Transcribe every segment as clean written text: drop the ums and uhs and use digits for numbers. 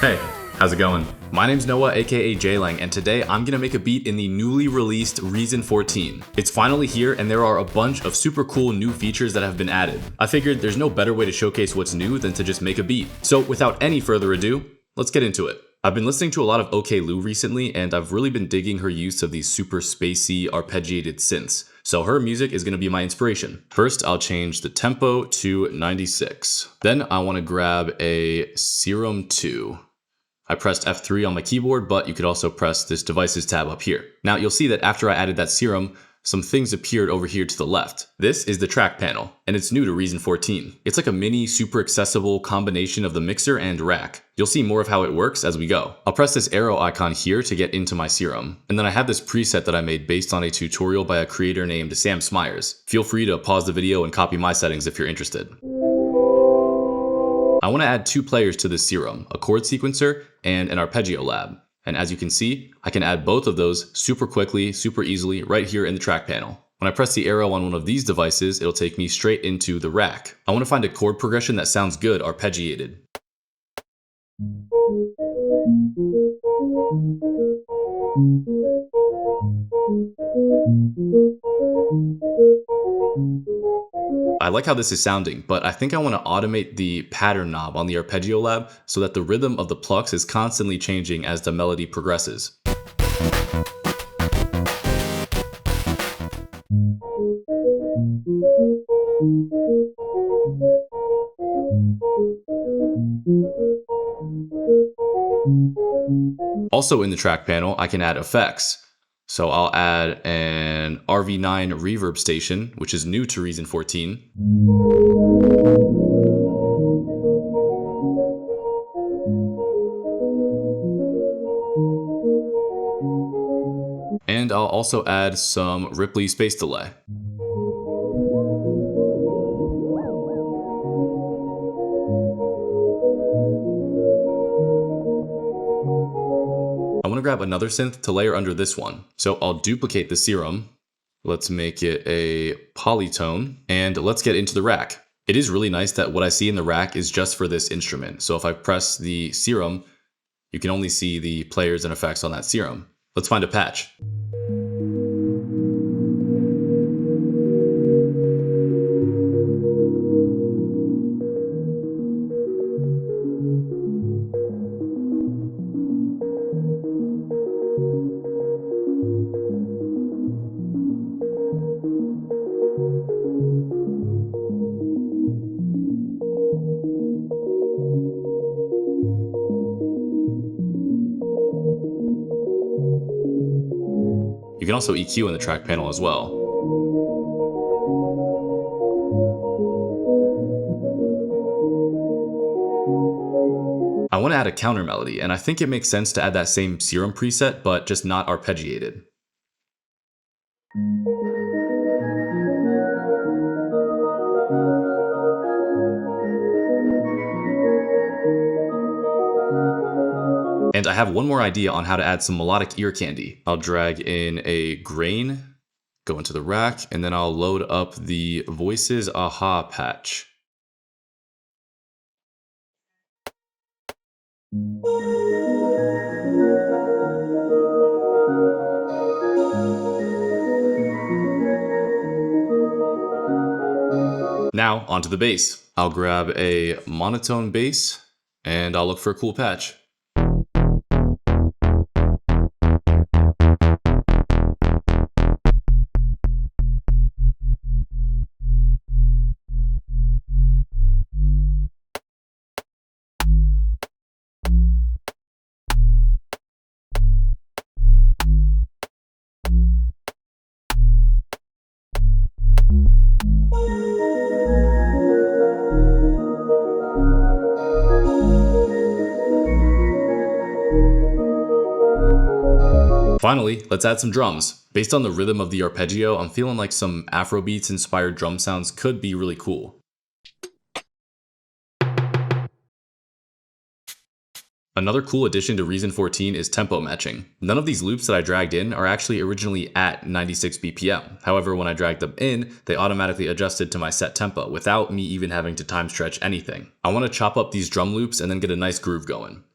Hey, how's it going? My name's Noah, aka Jlang, and today I'm gonna make a beat in the newly released Reason 14. It's finally here, and there are a bunch of super cool new features that have been added. I figured there's no better way to showcase what's new than to just make a beat. So without any further ado, let's get into it. I've been listening to a lot of Oklou recently, and I've really been digging her use of these super spacey arpeggiated synths. So her music is going to be my inspiration. First, I'll change the tempo to 96. Then I want to grab a Serum 2. I pressed F3 on my keyboard, but you could also press this devices tab up here. Now you'll see that after I added that serum, some things appeared over here to the left. This is the track panel, and it's new to Reason 14. It's like a mini, super accessible combination of the mixer and rack. You'll see more of how it works as we go. I'll press this arrow icon here to get into my serum. And then I have this preset that I made based on a tutorial by a creator named Sam Smyers. Feel free to pause the video and copy my settings if you're interested. I want to add two players to this serum, a chord sequencer and an arpeggio lab. And as you can see, I can add both of those super quickly, super easily right here in the track panel. When I press the arrow on one of these devices, it'll take me straight into the rack. I want to find a chord progression that sounds good arpeggiated. I like how this is sounding, but I think I want to automate the pattern knob on the arpeggio lab so that the rhythm of the plucks is constantly changing as the melody progresses. Also in the track panel, I can add effects. So I'll add an RV9 Reverb station, which is new to Reason 14. And I'll also add some Ripley Space Delay. I want to grab another synth to layer under this one. So I'll duplicate the serum. Let's make it a polytone, and let's get into the rack. It is really nice that what I see in the rack is just for this instrument. So if I press the serum, you can only see the players and effects on that serum. Let's find a patch. You can also EQ in the track panel as well. I want to add a counter melody, and I think it makes sense to add that same serum preset, but just not arpeggiated. And I have one more idea on how to add some melodic ear candy. I'll drag in a grain, go into the rack, and then I'll load up the Voices Aha patch. Now, onto the bass. I'll grab a monotone bass, and I'll look for a cool patch. Finally, let's add some drums. Based on the rhythm of the arpeggio, I'm feeling like some Afrobeats inspired drum sounds could be really cool. Another cool addition to Reason 14 is tempo matching. None of these loops that I dragged in are actually originally at 96 BPM. However, when I dragged them in, they automatically adjusted to my set tempo without me even having to time stretch anything. I want to chop up these drum loops and then get a nice groove going.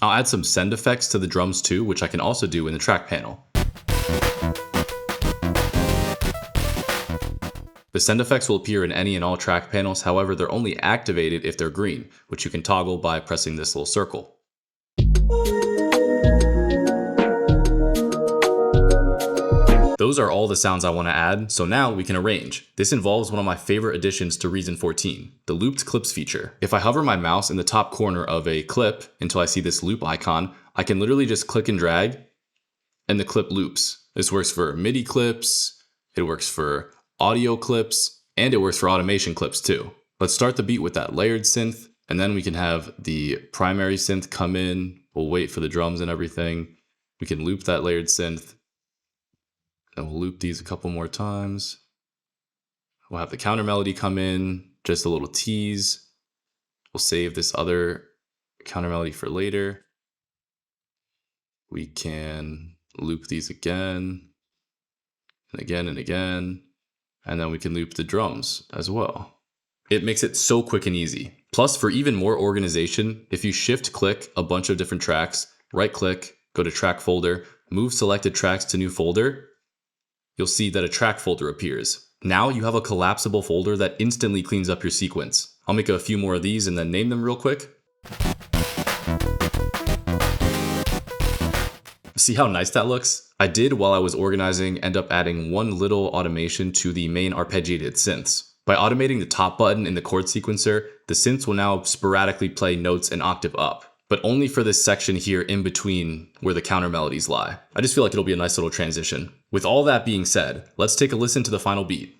I'll add some send effects to the drums too, which I can also do in the track panel. The send effects will appear in any and all track panels, however they're only activated if they're green, which you can toggle by pressing this little circle. Those are all the sounds I want to add, so now we can arrange. This involves one of my favorite additions to Reason 14, the looped clips feature. If I hover my mouse in the top corner of a clip until I see this loop icon, I can literally just click and drag, and the clip loops. This works for MIDI clips, it works for audio clips, and it works for automation clips too. Let's start the beat with that layered synth, and then we can have the primary synth come in. We'll wait for the drums and everything. We can loop that layered synth. And we'll loop these a couple more times. We'll have the counter melody come in, just a little tease. We'll save this other counter melody for later. We can loop these again, and again and again. And then we can loop the drums as well. It makes it so quick and easy. Plus, for even more organization, if you shift click a bunch of different tracks, right click, go to track folder, move selected tracks to new folder, you'll see that a track folder appears. Now you have a collapsible folder that instantly cleans up your sequence. I'll make a few more of these and then name them real quick. See how nice that looks? I did, while I was organizing, end up adding one little automation to the main arpeggiated synths. By automating the top button in the chord sequencer, the synths will now sporadically play notes an octave up, but only for this section here in between where the counter melodies lie. I just feel like it'll be a nice little transition. With all that being said, let's take a listen to the final beat.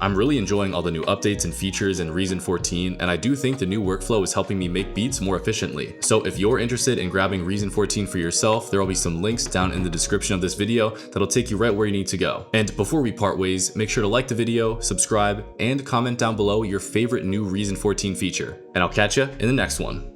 I'm really enjoying all the new updates and features in Reason 14, and I do think the new workflow is helping me make beats more efficiently. So if you're interested in grabbing Reason 14 for yourself, there will be some links down in the description of this video that'll take you right where you need to go. And before we part ways, make sure to like the video, subscribe, and comment down below your favorite new Reason 14 feature. And I'll catch you in the next one.